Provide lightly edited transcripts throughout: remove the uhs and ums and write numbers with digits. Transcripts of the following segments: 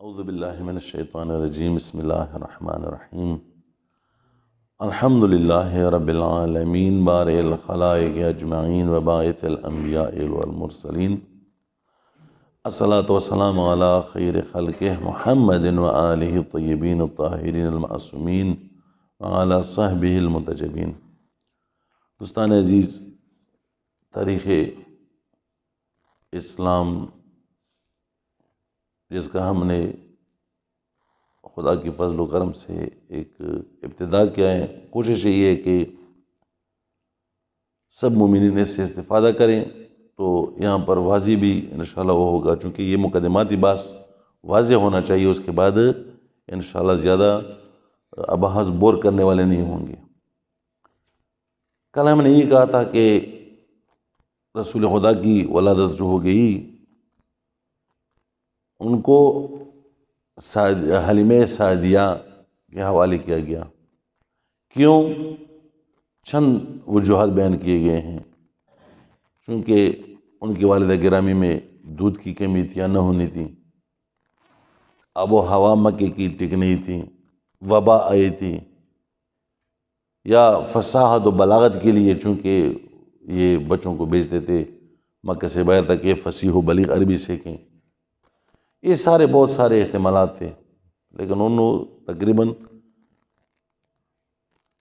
اعوذ باللہ من الشیطان الرجیم بسم اللہ الرحمن الرحیم الحمد للہ رب العالمین بارئ الخلائق اجمعین وباعث الانبیاء والمرسلین الصلاۃ والسلام علی خیر خلقہ محمد وآلہ الطیبین الطاہرین المعصومین وعلی صحبہ المنتجبین۔ دوستان عزیز، تاریخ اسلام جس کا ہم نے خدا کی فضل و کرم سے ایک ابتدا کیا ہے، کوشش یہ ہے کہ سب مومنین اس سے استفادہ کریں، تو یہاں پر واضح بھی انشاءاللہ وہ ہوگا، چونکہ یہ مقدماتی بات واضح ہونا چاہیے، اس کے بعد انشاءاللہ زیادہ ابحاث بور کرنے والے نہیں ہوں گے۔ کل ہم نے یہ کہا تھا کہ رسول خدا کی ولادت جو ہو گئی، ان کو حلیمہ سعدیہ کے حوالے کیا گیا۔ کیوں؟ چند وجوہات بیان کیے گئے ہیں۔ چونکہ ان کی والدہ گرامی میں دودھ کی کمی تھی یا نہ ہونی تھی، آب و ہوا مکے کی ٹک نہیں تھی، وبا آئی تھی، یا فصاحت و بلاغت کے لیے چونکہ یہ بچوں کو بھیجتے تھے مکہ سے باہر تک کہ فصیح و بلیغ عربی سیکھیں۔ یہ بہت سارے احتمالات تھے، لیکن انہوں تقریباً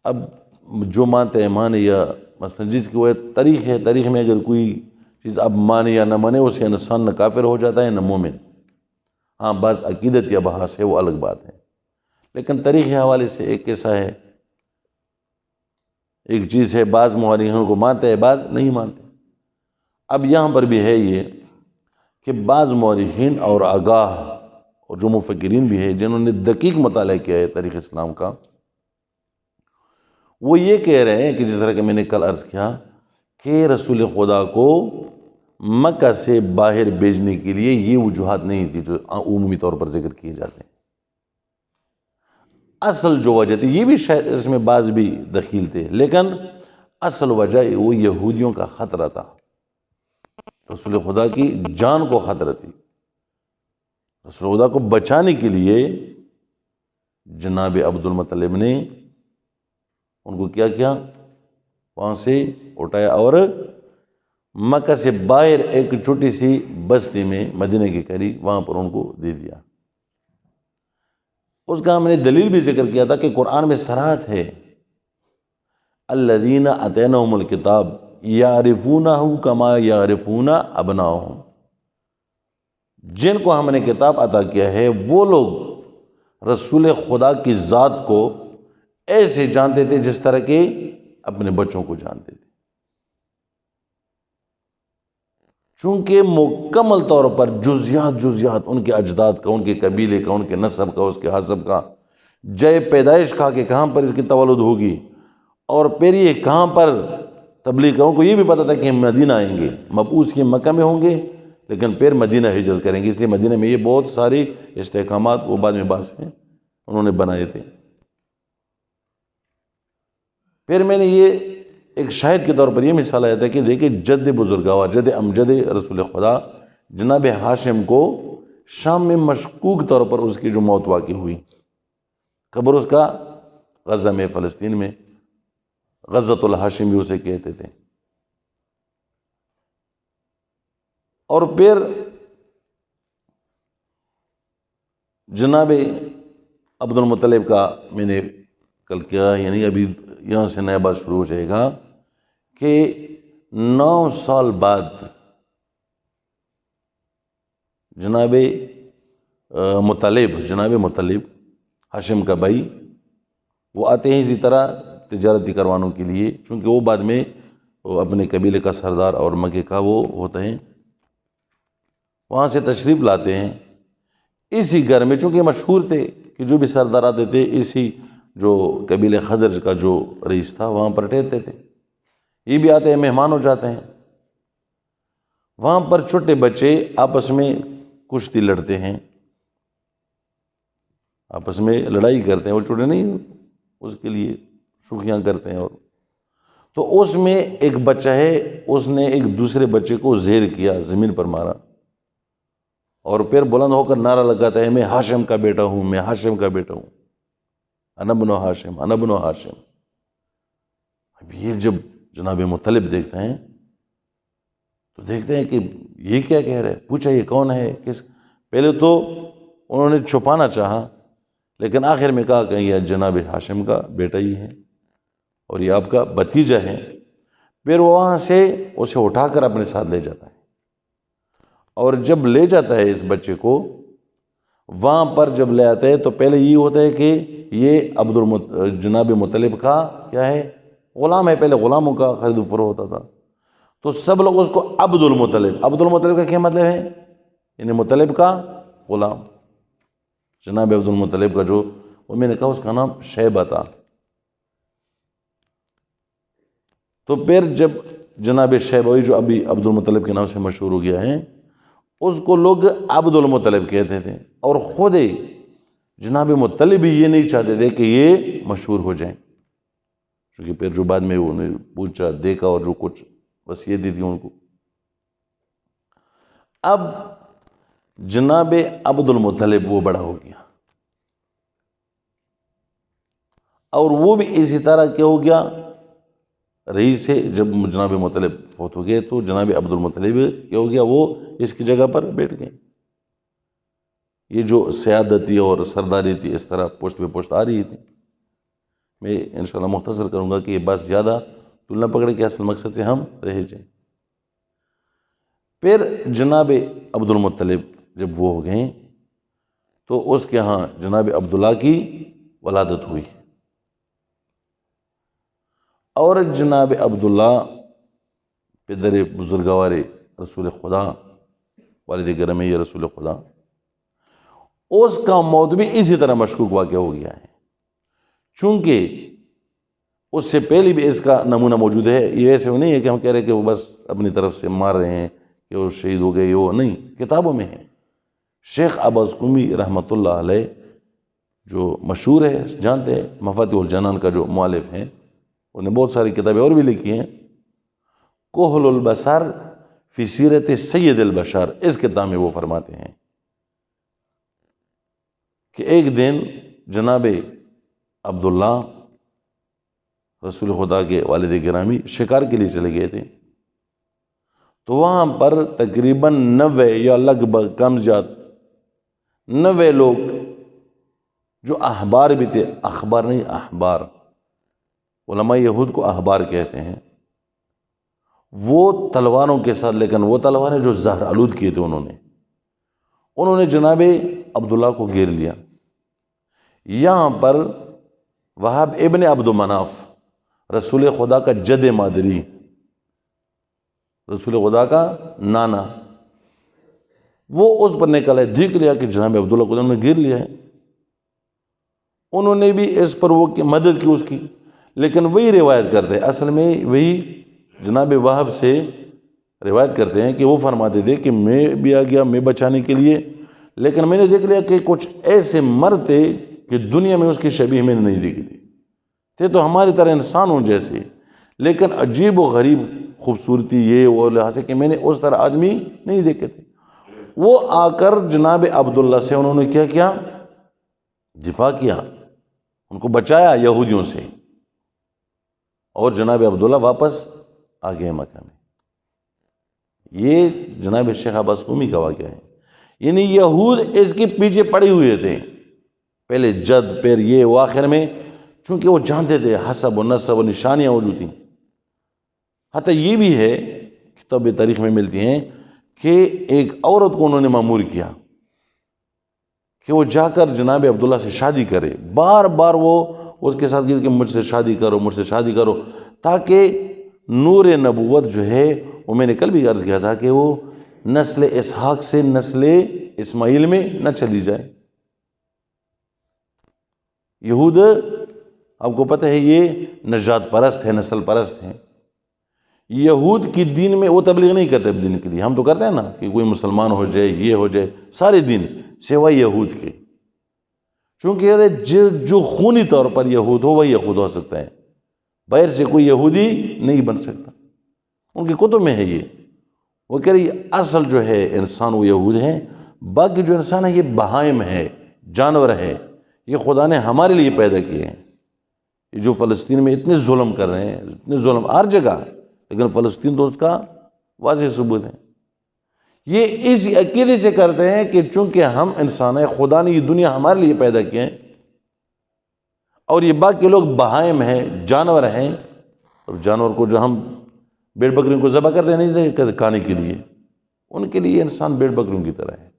اب جو مانتے ہیں مانے، یا مثلا جس کی وہ تاریخ میں اگر کوئی چیز اب مانے یا نہ مانے، اسے انسان نہ کافر ہو جاتا ہے نہ مومن۔ ہاں، بعض عقیدت یا بحث ہے، وہ الگ بات ہے، لیکن تاریخ حوالے سے ایک ایسا ہے، ایک چیز ہے، بعض مورخین کو مانتے ہیں، بعض نہیں مانتے۔ اب یہاں پر بھی ہے یہ کہ بعض مورخین اور آگاہ اور جو مفکرین بھی ہیں جنہوں نے دقیق مطالعہ کیا ہے تاریخ اسلام کا، وہ یہ کہہ رہے ہیں کہ جس طرح کہ میں نے کل عرض کیا کہ رسول خدا کو مکہ سے باہر بھیجنے کے لیے یہ وجوہات نہیں تھی جو عمومی طور پر ذکر کیے جاتے ہیں۔ اصل جو وجہ تھی، یہ بھی شاید اس میں بعض بھی دخیل تھے، لیکن اصل وجہ وہ یہودیوں کا خطرہ تھا، رسول خدا کی جان کو خطرہ تھی۔ رسول خدا کو بچانے کے لیے جناب عبد المطلب نے ان کو کیا وہاں سے اٹھایا اور مکہ سے باہر ایک چھوٹی سی بستی میں مدینہ کے قریب وہاں پر ان کو دے دیا۔ اس کا ہم نے دلیل بھی ذکر کیا تھا کہ قرآن میں صراحت ہے، الذین آتیناہم الکتاب یعرفونہ کما یعرفون ابناءہم، جن کو ہم نے کتاب عطا کیا ہے وہ لوگ رسول خدا کی ذات کو ایسے جانتے تھے جس طرح کہ اپنے بچوں کو جانتے تھے، چونکہ مکمل طور پر جزیات ان کے اجداد کا، ان کے قبیلے کا، ان کے نسب کا، اس کے حسب کا، جائے پیدائش کا کہ کہاں پر اس کی تولد ہوگی، اور پھر یہ کہاں پر تبلیغ کا، ان کو یہ بھی پتا تھا کہ ہم مدینہ آئیں گے، مبعوث کے مکہ میں ہوں گے لیکن پھر مدینہ ہجرت کریں گے، اس لیے مدینہ میں یہ بہت ساری استحکامات وہ بعد میں باس ہیں انہوں نے بنائے تھے۔ پھر میں نے یہ ایک شاہد کے طور پر یہ مثال آیا تھا کہ دیکھیں جد بزرگاوا، جد امجد رسول خدا جناب ہاشم کو شام میں مشکوک طور پر اس کی جو موت واقع ہوئی، قبر اس کا غزہ میں، فلسطین میں، غزۃ الہاشم بھی اسے کہتے تھے۔ اور پھر جناب عبد المطلب کا میں نے کل کیا، یعنی ابھی یہاں سے نیا بات شروع ہو جائے گا کہ 9 سال بعد جناب مطلب ہاشم کا بھائی وہ آتے ہیں اسی طرح تجارتی کروانوں کے لیے، چونکہ وہ بعد میں وہ اپنے قبیلے کا سردار اور مکے کا وہ ہوتا ہے، وہاں سے تشریف لاتے ہیں اسی گھر میں، چونکہ مشہور تھے کہ جو بھی سردار آتے تھے اسی جو قبیلے خزرج کا جو رئیس تھا وہاں پر ٹھہرتے تھے، یہ بھی آتے ہیں، مہمان ہو جاتے ہیں۔ وہاں پر چھوٹے بچے آپس میں کشتی لڑتے ہیں، آپس میں لڑائی کرتے ہیں، وہ چھوٹے نہیں، اس کے لیے شوخیاں کرتے ہیں، اور تو اس میں ایک بچہ ہے، اس نے ایک دوسرے بچے کو زہر کیا، زمین پر مارا، اور پھر بلند ہو کر نعرہ لگاتا ہے میں ہاشم کا بیٹا ہوں، میں ہاشم کا بیٹا ہوں، انا بنو ہاشم، انا بنو ہاشم۔ اب یہ جب جناب مطلب دیکھتے ہیں تو دیکھتے ہیں کہ یہ کیا کہہ رہے، پوچھا یہ کون ہے، کس؟ پہلے تو انہوں نے چھپانا چاہا، لیکن آخر میں کہا کہ یہ جناب ہاشم کا بیٹا ہی ہے اور یہ آپ کا بھتیجا ہے۔ پھر وہ وہاں سے اسے اٹھا کر اپنے ساتھ لے جاتا ہے، اور جب لے جاتا ہے اس بچے کو، وہاں پر جب لے آتا ہے تو پہلے یہ ہوتا ہے کہ یہ جناب مطلب کا کیا ہے، غلام ہے۔ پہلے غلاموں کا خرید و فروخت ہوتا تھا، تو سب لوگ اس کو عبد المطلب کا کیا مطلب ہے، یعنی مطلب کا غلام۔ جناب عبد المطلب کا جو، وہ میں نے کہا اس کا نام شیبہ تھا۔ تو پھر جب جناب شیبہ جو ابھی عبد المطلب کے نام سے مشہور ہو گیا ہے، اس کو لوگ عبد المطلب کہتے تھے، اور خود جناب مطلب بھی یہ نہیں چاہتے تھے کہ یہ مشہور ہو جائیں، کیونکہ پھر جو بعد میں انہیں پوچھا دیکھا اور جو کچھ وصیت دی تھی ان کو۔ اب جناب عبد المطلب وہ بڑا ہو گیا، اور وہ بھی اسی طرح کیا ہو گیا، رئیس سے جب جناب مطلب فوت ہو گئے تو جناب عبد المطلب کیا ہو گیا، وہ اس کی جگہ پر بیٹھ گئے۔ یہ جو سیادتی اور سرداری تھی اس طرح پشت پہ پشت آ رہی تھی۔ میں انشاءاللہ مختصر کروں گا کہ یہ بات زیادہ طول نہ پکڑے کہ اصل مقصد سے ہم رہ جائیں۔ پھر جناب عبد المطلب جب وہ ہو گئے تو اس کے ہاں جناب عبداللہ کی ولادت ہوئی، اور جناب عبداللہ پدر بزرگوار رسول خدا، والد گرامی رسول خدا، اس کا موت بھی اسی طرح مشکوک واقع ہو گیا ہے، چونکہ اس سے پہلے بھی اس کا نمونہ موجود ہے۔ یہ ایسے نہیں ہے کہ ہم کہہ رہے کہ وہ بس اپنی طرف سے مار رہے ہیں کہ وہ شہید ہو گئے، وہ نہیں، کتابوں میں ہے۔ شیخ عباس قمی رحمۃ اللہ علیہ جو مشہور ہے، جانتے ہیں، مفاتیح الجنان کا جو مؤلف ہیں، انہوں نے بہت ساری کتابیں اور بھی لکھی ہیں۔ کحل البصر فی سیرت سید البشر، اس کتاب میں وہ فرماتے ہیں کہ ایک دن جناب عبداللہ رسول خدا کے والد گرامی شکار کے لیے چلے گئے تھے، تو وہاں پر تقریباً 90 یا لگ بھگ کم زیاد 90 لوگ جو احبار بھی تھے، اخبار نہیں احبار، علماء یہود کو احبار کہتے ہیں، وہ تلواروں کے ساتھ، لیکن وہ تلواریں جو زہر آلود کیے تھے انہوں نے جناب عبداللہ کو گھیر لیا۔ یہاں پر وہاب ابن عبد مناف، رسول خدا کا جد مادری، رسول خدا کا نانا، وہ اس پر نکل آئے، دیکھ لیا کہ جناب عبداللہ کو انہوں نے گھیر لیا ہے۔ انہوں نے بھی اس پر وہ مدد کی اس کی، لیکن وہی روایت کرتے ہیں، اصل میں وہی جناب وہاب سے روایت کرتے ہیں کہ وہ فرماتے تھے کہ میں بھی آ گیا میں بچانے کے لیے، لیکن میں نے دیکھ لیا کہ کچھ ایسے مرد تھے کہ دنیا میں اس کی شبیہ میں نے نہیں دیکھی تھے تو ہماری طرح انسانوں جیسے، لیکن عجیب و غریب خوبصورتی یہ وہ لحاظ ہے کہ میں نے اس طرح آدمی نہیں دیکھے تھے۔ وہ آ کر جناب عبداللہ سے انہوں نے کیا کیا، دفاع کیا، ان کو بچایا یہودیوں سے، اور جناب عبداللہ واپس آ گئے مکہ میں۔ یہ جناب شیخ عباس قمی کا واقعہ ہے، یعنی یہود اس کے پیچھے پڑے ہوئے تھے، پہلے جد پھر یہ، وہ آخر میں چونکہ وہ جانتے تھے حسب و نسب و نشانیاں موجود تھیں۔ حتیٰ یہ بھی ہے کتاب تاریخ میں ملتی ہیں کہ ایک عورت کو انہوں نے مأمور کیا کہ وہ جا کر جناب عبداللہ سے شادی کرے، بار بار وہ اس کے ساتھ کہ مجھ سے شادی کرو، مجھ سے شادی کرو، تاکہ نور نبوت جو ہے، وہ میں نے کل بھی عرض کیا تھا کہ وہ نسل اسحاق سے نسل اسماعیل میں نہ چلی جائے۔ یہود آپ کو پتہ ہے یہ نجات پرست ہے، نسل پرست ہیں۔ یہود کی دین میں وہ تبلیغ نہیں کرتے دین کے لیے، ہم تو کرتے ہیں نا کہ کوئی مسلمان ہو جائے، یہ ہو جائے، سارے دین سوائے یہود کے، چونکہ جو خونی طور پر یہود ہو وہی یہود ہو سکتا ہے، باہر سے کوئی یہودی نہیں بن سکتا۔ ان کی کتب میں ہے یہ، وہ کہہ رہی اصل جو ہے انسان وہ یہود ہیں، باقی جو انسان ہے یہ بہائم ہے، جانور ہے، یہ خدا نے ہمارے لیے پیدا کیے ہیں۔ یہ جو فلسطین میں اتنے ظلم کر رہے ہیں، اتنے ظلم ہر جگہ، لیکن فلسطین تو اس کا واضح ثبوت ہے۔ یہ اس عقیدے سے کرتے ہیں کہ چونکہ ہم انسان ہیں، خدا نے یہ دنیا ہمارے لیے پیدا کی ہے، اور یہ باقی لوگ بہائم ہیں، جانور ہیں۔ اور جانور کو جو ہم بھیڑ بکریوں کو ذبح کرتے ہیں نہیں کھانے کے لیے، ان کے لیے انسان بھیڑ بکریوں کی طرح ہے۔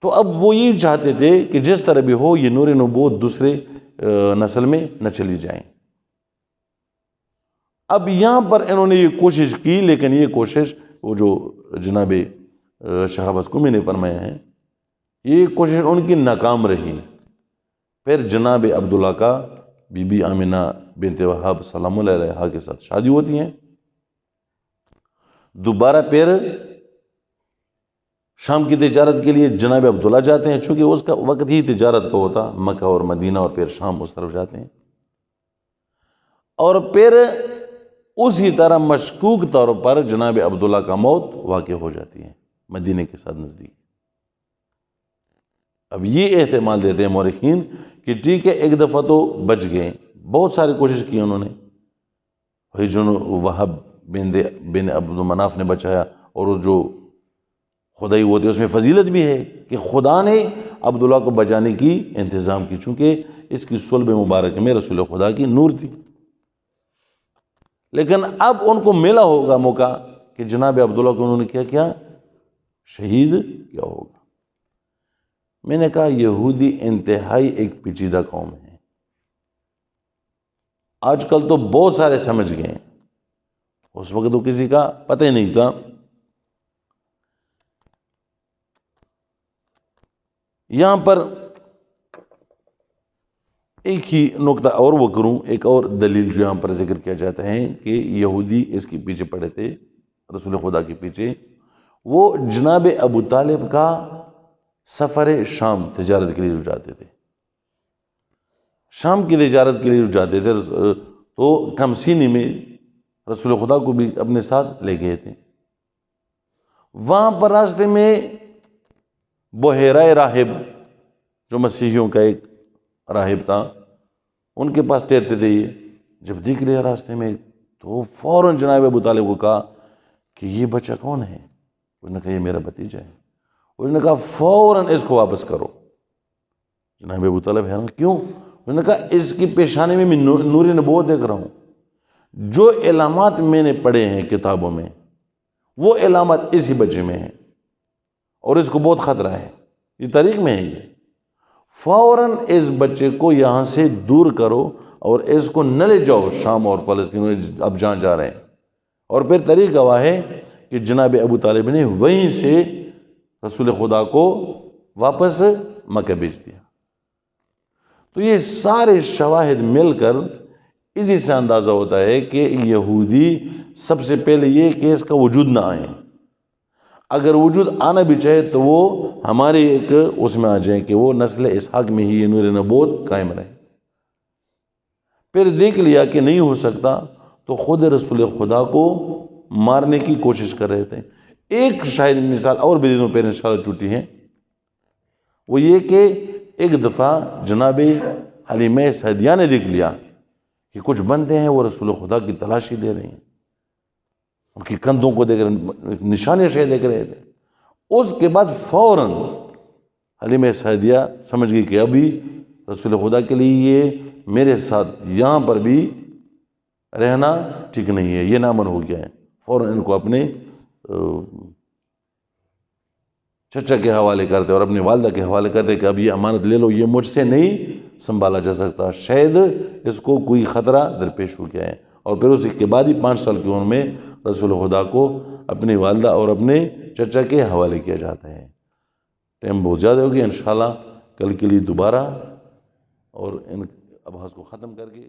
تو اب وہ یہ چاہتے تھے کہ جس طرح بھی ہو یہ نور نبوت دوسرے نسل میں نہ چلی جائیں۔ اب یہاں پر انہوں نے یہ کوشش کی، لیکن یہ کوشش وہ جو جناب شہاب حسکمی نے فرمایا ہے، یہ کوشش ان کی ناکام رہی۔ پھر جناب عبداللہ کا بی بی آمنہ بنت وہاب سلام اللہ علیہا کے ساتھ شادی ہوتی ہیں۔ دوبارہ پھر شام کی تجارت کے لیے جناب عبداللہ جاتے ہیں، چونکہ اس کا وقت ہی تجارت کا ہوتا، مکہ اور مدینہ اور پھر شام اس طرف جاتے ہیں۔ اور پھر اسی طرح مشکوک طور پر جناب عبداللہ کا موت واقع ہو جاتی ہے مدینہ کے ساتھ نزدیک۔ اب یہ احتمال دیتے ہیں مورخین کہ ٹھیک ہے ایک دفعہ تو بچ گئے، بہت ساری کوشش کی انہوں نے، وہب بن عبد مناف نے بچایا، اور وہ جو خدائی ہوتی ہے اس میں فضیلت بھی ہے کہ خدا نے عبداللہ کو بچانے کی انتظام کی، چونکہ اس کی صلب مبارک میں رسول خدا کی نور تھی۔ لیکن اب ان کو ملا ہوگا موقع کہ جناب عبداللہ کو انہوں نے کیا شہید کیا ہوگا۔ میں نے کہا یہودی انتہائی ایک پیچیدہ قوم ہے، آج کل تو بہت سارے سمجھ گئے ہیں، اس وقت تو کسی کا پتہ ہی نہیں تھا۔ یہاں پر ایک ہی نقطہ اور وہ کروں، ایک اور دلیل جو یہاں پر ذکر کیا جاتا ہے کہ یہودی اس کے پیچھے پڑے تھے، رسول خدا کے پیچھے، وہ جناب ابو طالب کا سفر شام تجارت کے لیے رجاتے تھے، شام کی تجارت کے لیے رجاتے تھے، تو کمسینی میں رسول خدا کو بھی اپنے ساتھ لے گئے تھے۔ وہاں پر راستے میں بحیرہ راہب جو مسیحیوں کا ایک راہب تھا، ان کے پاس تیرتے تھے، یہ جب دیکھ لیا راستے میں تو فوراً جناب ابو طالب کو کہا کہ یہ بچہ کون ہے؟ اس نے کہا یہ میرا بھتیجا ہے۔ اس نے کہا فوراً اس کو واپس کرو۔ جناب ابو طالب ہے نا، کیوں؟ اس نے کہا اس کی پیشانی میں نور نبوت دیکھ رہا ہوں، جو علامات میں نے پڑھے ہیں کتابوں میں وہ علامات اسی بچے میں ہیں، اور اس کو بہت خطرہ ہے، یہ تاریخ میں ہے۔ یہ فوراً اس بچے کو یہاں سے دور کرو اور اس کو نہ لے جاؤ شام اور فلسطین میں اب جہاں جا رہے ہیں۔ اور پھر تاریخ گواہ ہے کہ جناب ابو طالب نے وہیں سے رسول خدا کو واپس مکہ بھیج دیا۔ تو یہ سارے شواہد مل کر اسی سے اندازہ ہوتا ہے کہ یہودی سب سے پہلے یہ کہ اس کا وجود نہ آئے، اگر وجود آنا بھی چاہے تو وہ ہمارے ایک اس میں آ جائیں کہ وہ نسل اسحاق میں ہی یہ نور نبوت قائم رہے۔ پھر دیکھ لیا کہ نہیں ہو سکتا تو خود رسول خدا کو مارنے کی کوشش کر رہے تھے۔ ایک شاید مثال اور بھی دنوں پہ انشاءاللہ چھوٹی ہے، وہ یہ کہ ایک دفعہ جناب حلیمہ سعدیہ نے دیکھ لیا کہ کچھ بندے ہیں وہ رسول خدا کی تلاشی دے رہے ہیں، ان کی کندھوں کو دیکھ رہے، نشانے سے دیکھ رہے تھے۔ اس کے بعد فوراً حلیمہ سعدیہ سمجھ گئی کہ ابھی رسول خدا کے لیے یہ میرے ساتھ یہاں پر بھی رہنا ٹھیک نہیں ہے، یہ نامن ہو گیا ہے۔ فوراً ان کو اپنے چچا کے حوالے کرتے اور اپنی والدہ کے حوالے کرتے کہ اب یہ امانت لے لو، یہ مجھ سے نہیں سنبھالا جا سکتا، شاید اس کو کوئی خطرہ درپیش ہو گیا ہے۔ اور پھر اس کے بعد ہی 5 سال کی عمر میں رسول خدا کو اپنی والدہ اور اپنے چچا کے حوالے کیا جاتا ہے۔ ٹائم بہت زیادہ ہوگی، انشاءاللہ کل کے لیے دوبارہ اور ان ابحاث کو ختم کر کے